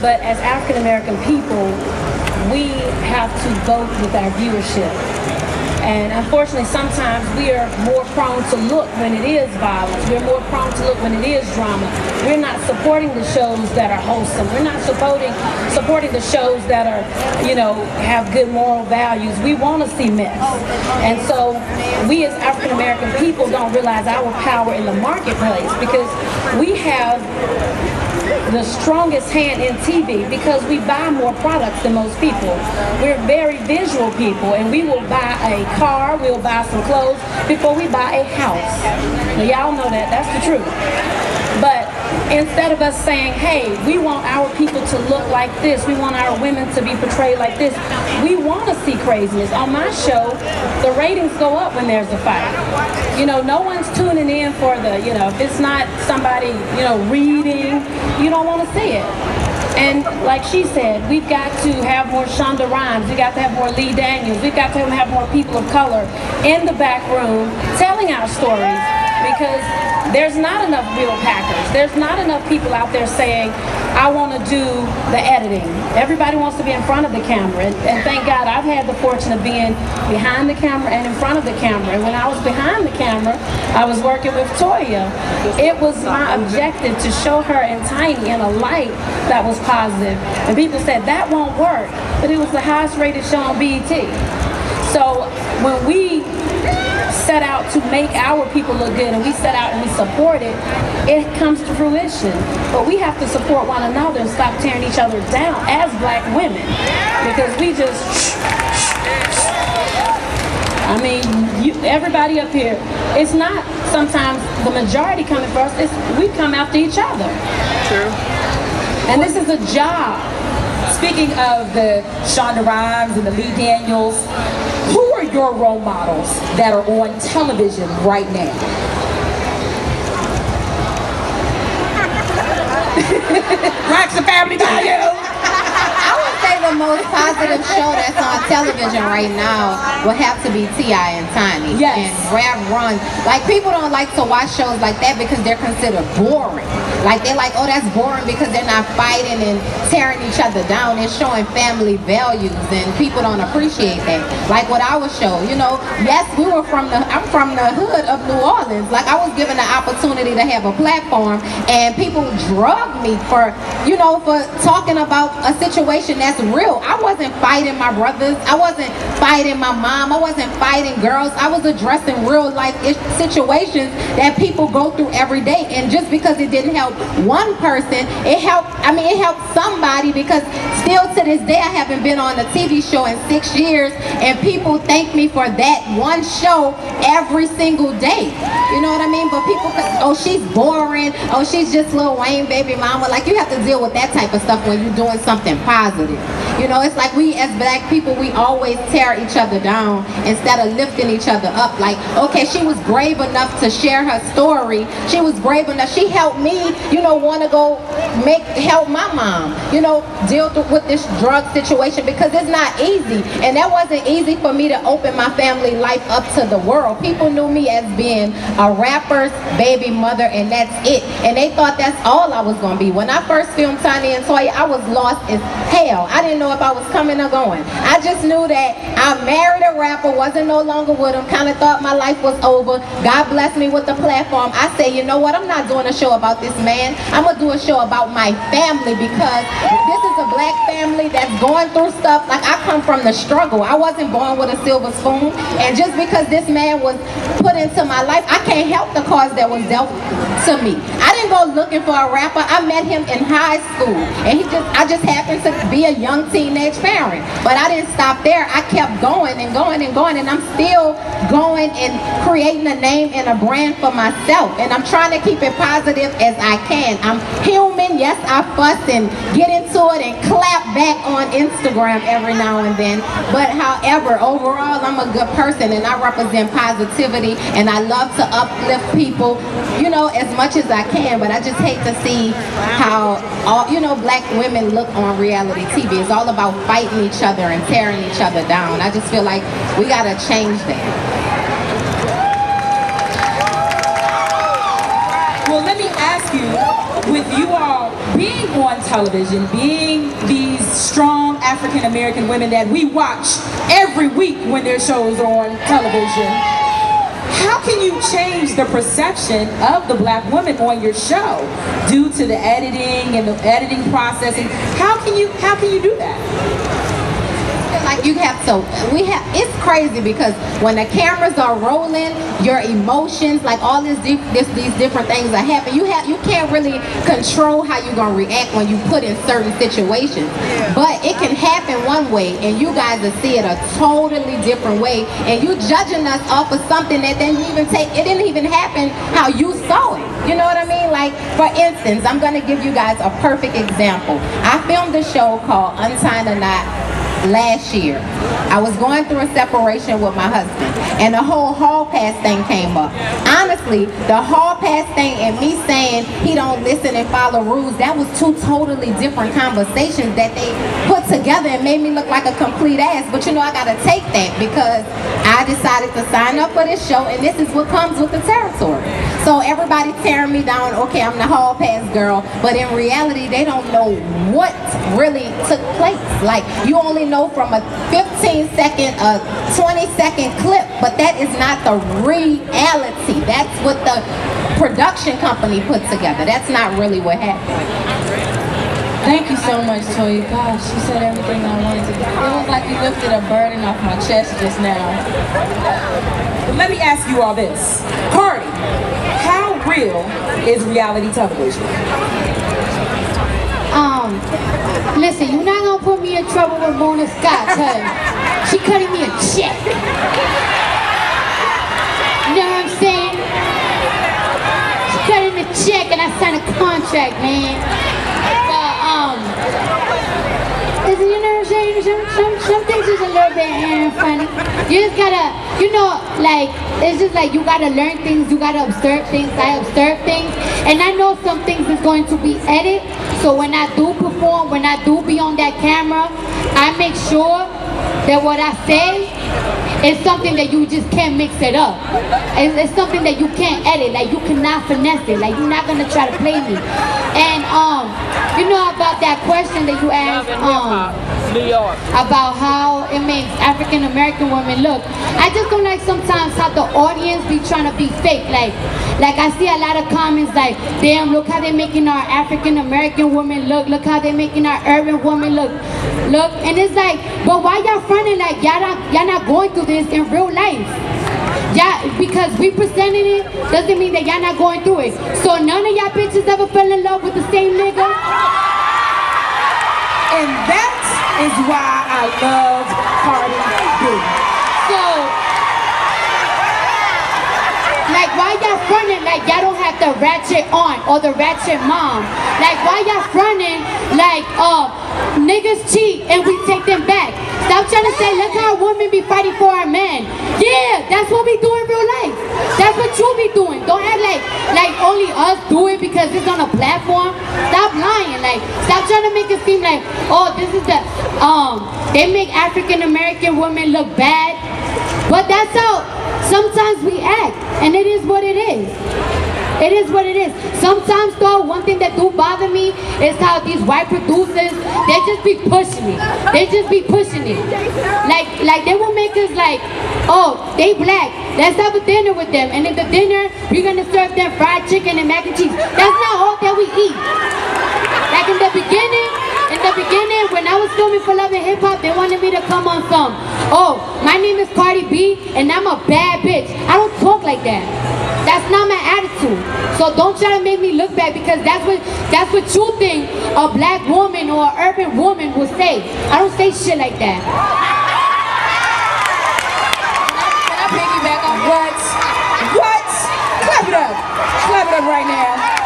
But as African American people, we have to vote with our viewership. And unfortunately, sometimes we are more prone to look when it is violence. We're more prone to look when it is drama. We're not supporting the shows that are wholesome. We're not supporting the shows that are, have good moral values. We want to see mess. And so we as African American people don't realize our power in the marketplace, because we have the strongest hand in TV because we buy more products than most people. We're very visual people, and we will buy a car, we'll buy some clothes before we buy a house. Now, y'all know that, that's the truth. But instead of us saying, hey, we want our people to look like this, we want our women to be portrayed like this, we want to see craziness. On my show, the ratings go up when there's a fight. No one's tuning in for the, if it's not somebody, reading, you don't want to see it. And like she said, we've got to have more Shonda Rhimes, we've got to have more Lee Daniels, we've got to have more people of color in the back room telling our stories, because there's not enough real packers. There's not enough people out there saying, I want to do the editing. Everybody wants to be in front of the camera. And thank God I've had the fortune of being behind the camera and in front of the camera. And when I was behind the camera, I was working with Toya. It was my objective to show her and Tiny in a light that was positive. And people said, that won't work. But it was the highest rated show on BET. So when we set out to make our people look good and we set out and we support it, it comes to fruition. But we have to support one another and stop tearing each other down as black women, because we just, everybody up here, it's not sometimes the majority coming for us, it's we come after each other. True. And this is a job. Speaking of the Shonda Rhimes and the Lee Daniels, who are your role models that are on television right now? Braxton Famiy Values. I would say the most positive show that's on television right now will have to be T.I. and Tiny. Yes. And Rap Run. Like, people don't like to watch shows like that because they're considered boring. Like, they're like, oh, that's boring because they're not fighting and tearing each other down. They're showing family values, and people don't appreciate that. Like what our show, yes, I'm from the hood of New Orleans. Like, I was given the opportunity to have a platform, and people drugged me for talking about a situation that's real. I wasn't fighting my brothers. I wasn't fighting my mom. I wasn't fighting girls. I was addressing real life situations that people go through every day. And just because it didn't help one person, it helped somebody, because still to this day I haven't been on a TV show in 6 years, and people thank me for that one show every single day. You know what I mean? But people, oh, she's boring. Oh, she's just Lil Wayne baby mama. Like, you have to deal with that type of stuff when you're doing something positive. It's like we as black people, we always tear each other down instead of lifting each other up. Like, okay, she was brave enough to share her story. She was brave enough. She helped me, want to go help my mom, deal with this drug situation, because it's not easy. And that wasn't easy for me to open my family life up to the world. People knew me as being a rapper's baby mother, and that's it. And they thought that's all I was going to be. When I first filmed Tiny and Toya, I was lost as hell. I didn't know if I was coming or going. I just knew that I married a rapper, wasn't no longer with him, kind of thought my life was over. God blessed me with the platform. I say, you know what, I'm not doing a show about this man. I'm going to do a show about my family, because this is a black family that's going through stuff. Like, I come from the struggle. I wasn't born with a silver spoon. And just because this man was put into my life, I can't help the cause that was dealt to me. I didn't go looking for a rapper. I met him in high school, and I just happened to be a young teenage parent. But I didn't stop there. I kept going and going and going, and I'm still going and creating a name and a brand for myself. And I'm trying to keep it positive as I can. I'm human. Yes, I fuss and get into it and clap back on Instagram every now and then. But however, overall, I'm a good person, and I represent positivity, and I love to uplift people, as much as I can. But I just hate to see how black women look on reality TV. It's all about fighting each other and tearing each other down. I just feel like we gotta change that. Well, let me ask you, with you all being on television, being these strong African American women that we watch every week when their shows are on television, how can you change the perception of the black woman on your show due to the editing and the editing processing? How can you do that? Like it's crazy because when the cameras are rolling, your emotions, like all these different things that happen, you can't really control how you're gonna react when you put in certain situations. But it can happen one way and you guys will see it a totally different way, and you judging us off of something that it didn't even happen how you saw it. You know what I mean? Like, for instance, I'm gonna give you guys a perfect example. I filmed a show called Untying a Knot last year. I was going through a separation with my husband and the whole hall pass thing came up. Honestly, the hall pass thing and me saying he don't listen and follow rules, that was two totally different conversations that they put together and made me look like a complete ass. But you know, I gotta take that because I decided to sign up for this show and this is what comes with the territory. So everybody tearing me down, okay, I'm the hall pass girl, but in reality they don't know what really took place. Like, you only know from a 15-second, a 20-second clip, but that is not the reality. That's what the production company put together. That's not really what happened. Thank you so much, Toya. Gosh, you said everything I wanted to. It was like you lifted a burden off my chest just now. Let me ask you all this. Cardi, how real is reality television? Listen, you're not gonna put me in trouble with Mona Scott, cause she cutting me a check. You know what I'm saying? She cutting the check and I signed a contract, man. But, listen, you know what I'm saying? Some things is a little bit funny. You just gotta, you know, like, it's just like you gotta learn things, you gotta observe things. I observe things, and I know some things is going to be edited. So when I do perform, when I do be on that camera, I make sure that what I say is something that you just can't mix it up. It's something that you can't edit, like you cannot finesse it, like you're not gonna try to play me. And you know about that question that you asked, about how it makes African American women look. I just don't like sometimes how the audience be trying to be fake. Like I see a lot of comments like, damn, look how they're making our African American women look. Look how they're making our urban women look. And it's like, but why y'all fronting like y'all not going through this in real life? Yeah, because we presented it doesn't mean that y'all not going through it. So none of y'all bitches ever fell in love with the same nigga? And that is why I love Cardi B. So, like, why y'all fronting like y'all don't have the ratchet aunt or the ratchet mom? Like, why y'all fronting like, niggas cheat and we take them back? Stop trying to say, look how women be fighting for our men. Yeah, that's what we do in real life. That's what you be doing. Don't act like only us do it because it's on a platform. Stop lying. Like, stop trying to make it seem like, oh, this is the, they make African American women look bad. But that's how sometimes we act, and it is what it is. It is what it is. Sometimes though, one thing that do bother me is how these white producers, they just be pushing it. They just be pushing it. Like they will make us like, oh, they black, let's have a dinner with them. And in the dinner, we're gonna serve them fried chicken and mac and cheese. That's not all that we eat. Like in the beginning, when I was filming for Love and Hip Hop, they wanted me to come on some, oh, my name is Cardi B and I'm a bad bitch. I don't talk like that. That's not my attitude. So don't try to make me look bad because that's what you think a black woman or an urban woman would say. I don't say shit like that. Can I piggyback on what? What? Clap it up. Clap it up right now.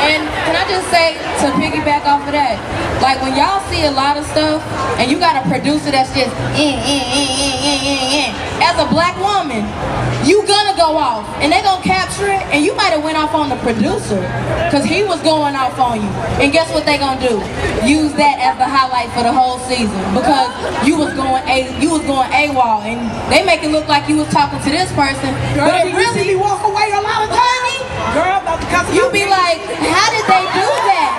And can I just say, to piggyback off of that, Like when y'all see a lot of stuff and you got a producer that's just as a black woman, you gonna go off and they gonna capture it, and you might have went off on the producer because he was going off on you. And guess what they gonna do? Use that as the highlight for the whole season because you was going AWOL, and they make it look like you was talking to this person, Girl, but it really you walk away a lot of times. Girl, about to cuss you be like, how did they do that?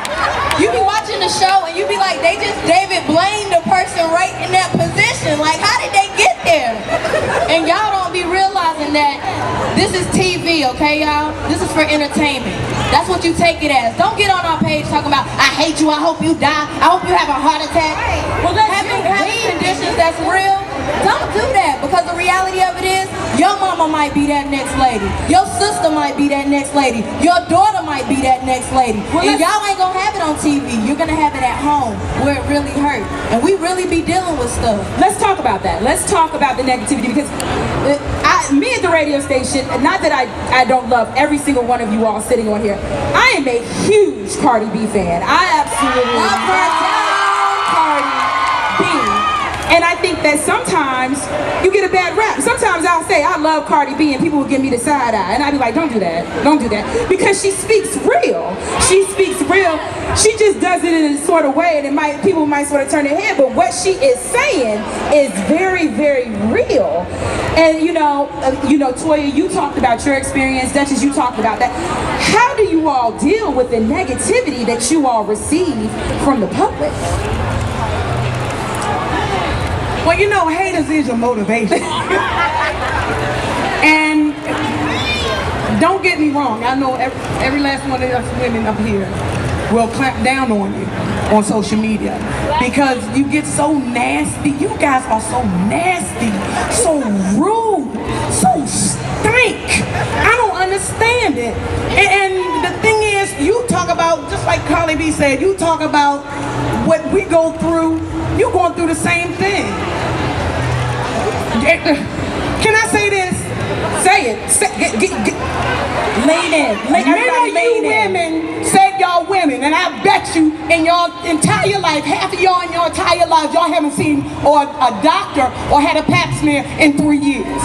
You be watching the show and you be like, they just David blamed the person right in that position. Like, how did they get there? And y'all don't be realizing that this is TV, okay, y'all? This is for entertainment. That's what you take it as. Don't get on our page talking about, I hate you, I hope you die, I hope you have a heart attack. Well, having conditions that's real, don't do that, because the reality of it is, your mama might be that next lady. Your sister might be that next lady. Your daughter might be that next lady. Well, and y'all ain't gonna have it on TV. You're gonna have it at home where it really hurts. And we really be dealing with stuff. Let's talk about that. Let's talk about the negativity, because me at the radio station, not that I don't love every single one of you all sitting on here, I am a huge Cardi B fan. I absolutely love Cardi B. And I think that sometimes you get a bad rap. Sometimes I'll say I love Cardi B and people will give me the side eye, and I'll be like, don't do that, because she speaks real. She speaks real. She just does it in a sort of way, and people might sort of turn their head, but what she is saying is very, very real. And you know, Toya, you talked about your experience. Dutchess, you talked about that. How do you all deal with the negativity that you all receive from the public? Well, you know, haters is your motivation. And don't get me wrong, I know every last one of us women up here will clamp down on you on social media because you get so nasty. You guys are so nasty, so rude, so stink. I don't understand it. And the thing is, you talk about, just like Cardi B said, you talk about what we go through. You're going through the same thing. Can I say this? Say it. Lean in. Many of you women said y'all women, and I bet you in your entire life, half of y'all in your entire lives, y'all haven't seen or a doctor or had a pap smear in 3 years.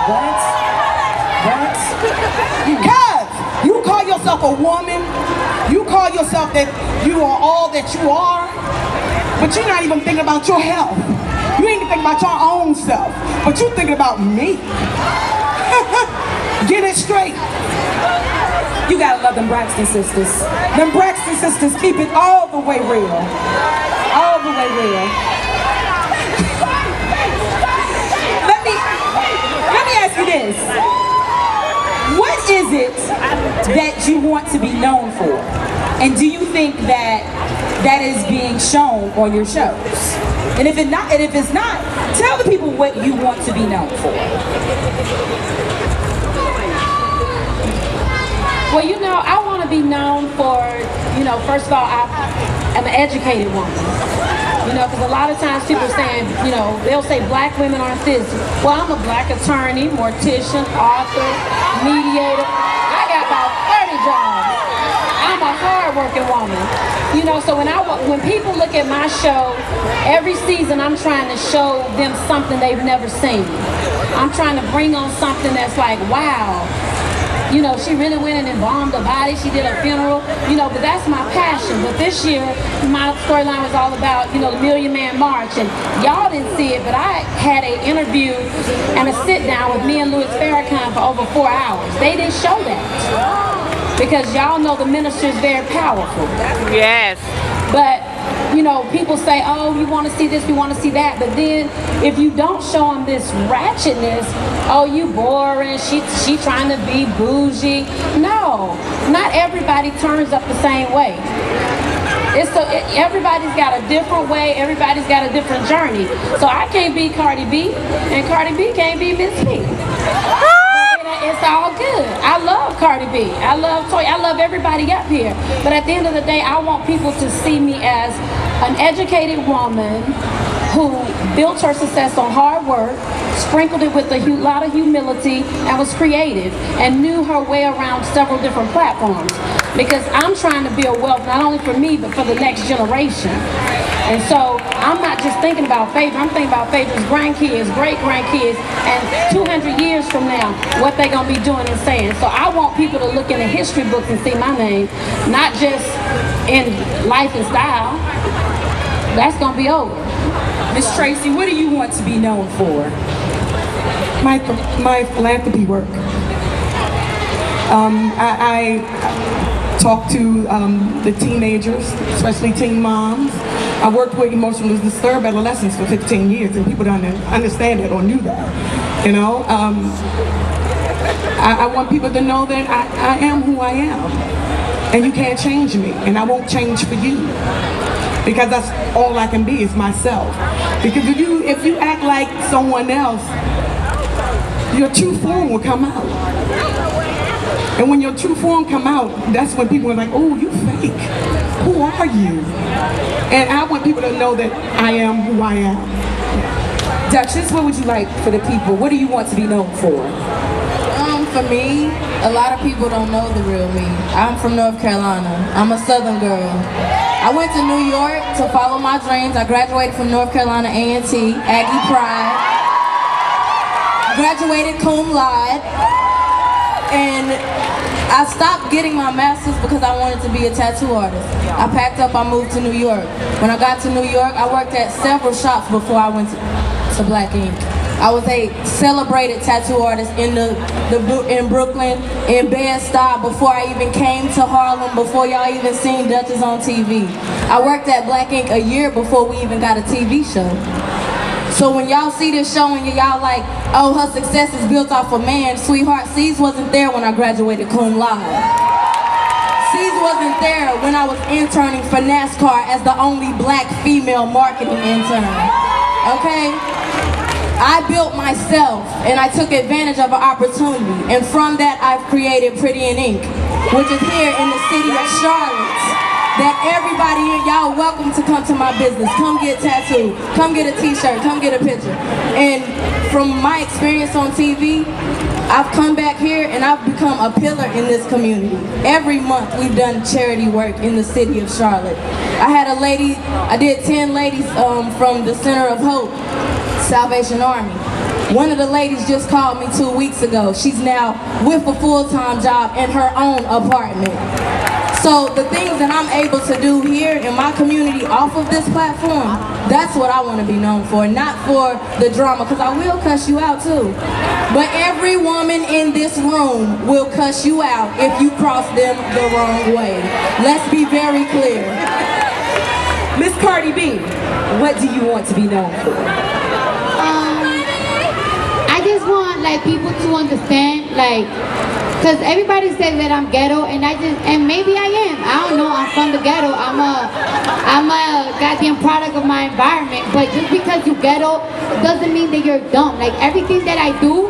What? Because you call yourself a woman, you call yourself that you are all that you are, but you're not even thinking about your health. You ain't even thinking about your own self, but you're thinking about me. Get it straight. You gotta love them Braxton sisters. Them Braxton sisters keep it all the way real. All the way real. Let me ask you this. What is it that you want to be known for? And do you think that that is being shown on your shows? And if it's not, tell the people what you want to be known for. Well, you know, I want to be known for, first of all, I'm an educated woman. Because a lot of times people saying, they'll say black women aren't this. Well, I'm a black attorney, mortician, author, mediator. I got about 30 jobs. I'm a hard-working woman. So when people look at my show, every season I'm trying to show them something they've never seen. I'm trying to bring on something that's like, wow. She really went and embalmed her body. She did a funeral, but that's my passion. But this year, my storyline was all about, the Million Man March. And y'all didn't see it, but I had an interview and a sit down with me and Louis Farrakhan for over 4 hours. They didn't show that because y'all know the minister is very powerful. Yes. But people say, oh, you want to see this, you want to see that. But then if you don't show them this ratchetness, oh, you boring, she trying to be bougie. No, not everybody turns up the same way. Everybody's got a different way, everybody's got a different journey. So I can't be Cardi B, and Cardi B can't be Miss P. It's all good. I love Cardi B. I love Toya. I love everybody up here. But at the end of the day, I want people to see me as an educated woman who built her success on hard work, sprinkled it with a lot of humility, and was creative, and knew her way around several different platforms. Because I'm trying to build wealth not only for me, but for the next generation. And so I'm not just thinking about Phaedra, I'm thinking about Phaedra's grandkids, great-grandkids, and 200 years from now, what they're gonna be doing and saying. So I want people to look in the history books and see my name, not just in life and style. That's gonna be over. Miss Traci, what do you want to be known for? My philanthropy work. I talk to the teenagers, especially teen moms. I worked with emotionally disturbed adolescents for 15 years, and people don't understand it or knew that. You know, I want people to know that I am who I am, and you can't change me, and I won't change for you, because that's all I can be is myself. Because if you act like someone else, your true form will come out. And when your true form come out, that's when people are like, oh, you fake. Who are you? And I want people to know that I am who I am. Dutchess, what would you like for the people? What do you want to be known for? For me, a lot of people don't know the real me. I'm from North Carolina. I'm a Southern girl. I went to New York to follow my dreams. I graduated from North Carolina A&T, Aggie Pride. Graduated cum laude. And I stopped getting my master's because I wanted to be a tattoo artist. I packed up, I moved to New York. When I got to New York, I worked at several shops before I went to Black Ink. I was a celebrated tattoo artist in Brooklyn, in Bed-Stuy, before I even came to Harlem, before y'all even seen Dutchess on TV. I worked at Black Ink a year before we even got a TV show. So when y'all see this show and y'all like, oh, her success is built off a man, sweetheart, C's wasn't there when I graduated cum laude. C's wasn't there when I was interning for NASCAR as the only black female marketing intern, okay? I built myself and I took advantage of an opportunity, and from that I've created Pretty in Ink, which is here in the city of Charlotte. That everybody here, y'all welcome to come to my business. Come get tattooed, come get a t-shirt, come get a picture. And from my experience on TV, I've come back here and I've become a pillar in this community. Every month we've done charity work in the city of Charlotte. I had a lady, I did 10 ladies from the Center of Hope, Salvation Army. One of the ladies just called me 2 weeks ago. She's now with a full-time job in her own apartment. So the things that I'm able to do here in my community off of this platform, that's what I want to be known for, not for the drama, because I will cuss you out too. But every woman in this room will cuss you out if you cross them the wrong way. Let's be very clear. Miss Cardi B, what do you want to be known for? I just want like people to understand, like, because everybody says that I'm ghetto, and maybe I am. I don't know, I'm from the ghetto. I'm a goddamn product of my environment. But just because you ghetto doesn't mean that you're dumb. Like everything that I do,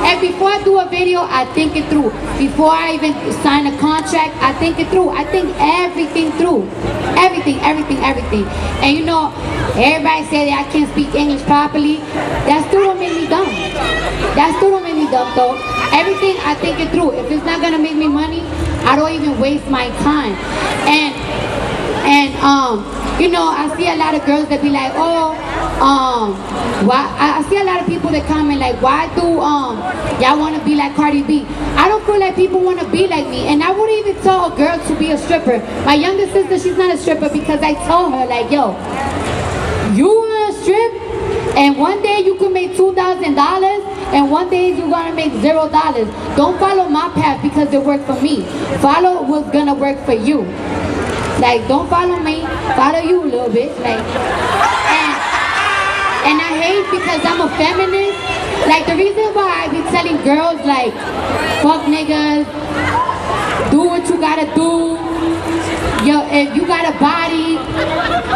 and before I do a video, I think it through. Before I even sign a contract, I think it through. I think everything through. Everything. And you know, everybody say that I can't speak English properly. That still don't make me dumb. Though. Everything, I think it through. If it's not gonna make me money, I don't even waste my time. And you know, I see a lot of girls that be like, oh, why? I see a lot of people that comment like, why do y'all want to be like Cardi B? I don't feel like people want to be like me, and I wouldn't even tell a girl to be a stripper. My younger sister, she's not a stripper because I told her like, yo, you wanna strip, and one day you can make $2,000, and one day you're gonna make $0. Don't follow my path because it worked for me. Follow what's gonna work for you. Like, don't follow me, follow you, little bitch. Like, and I hate because I'm a feminist. Like, the reason why I be telling girls like, fuck niggas, do what you gotta do. Yo, if you got a body,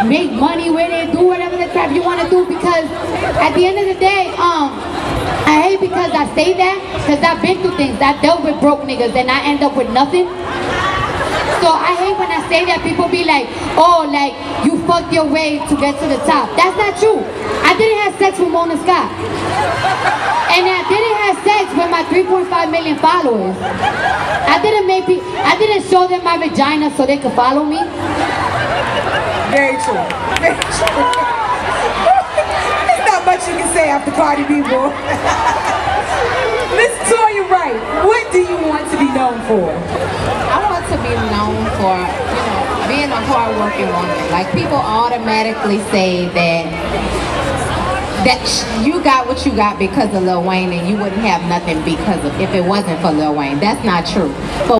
make money with it, do whatever the crap you wanna do, because at the end of the day, I hate because I say that, because I've been through things. I dealt with broke niggas and I end up with nothing. So I hate when I say that. People be like, oh, like you fucked your way to get to the top. That's not true. I didn't have sex with Mona Scott. And I didn't have sex with my 3.5 million followers. I didn't show them my vagina so they could follow me. Very true. Very true. There's not much you can say after Cardi B, boy. Miss Toya Wright, what do you want to be known for? I want to be known for, being a hardworking woman. Like, people automatically say that you got what you got because of Lil Wayne, and you wouldn't have nothing because of if it wasn't for Lil Wayne. That's not true. But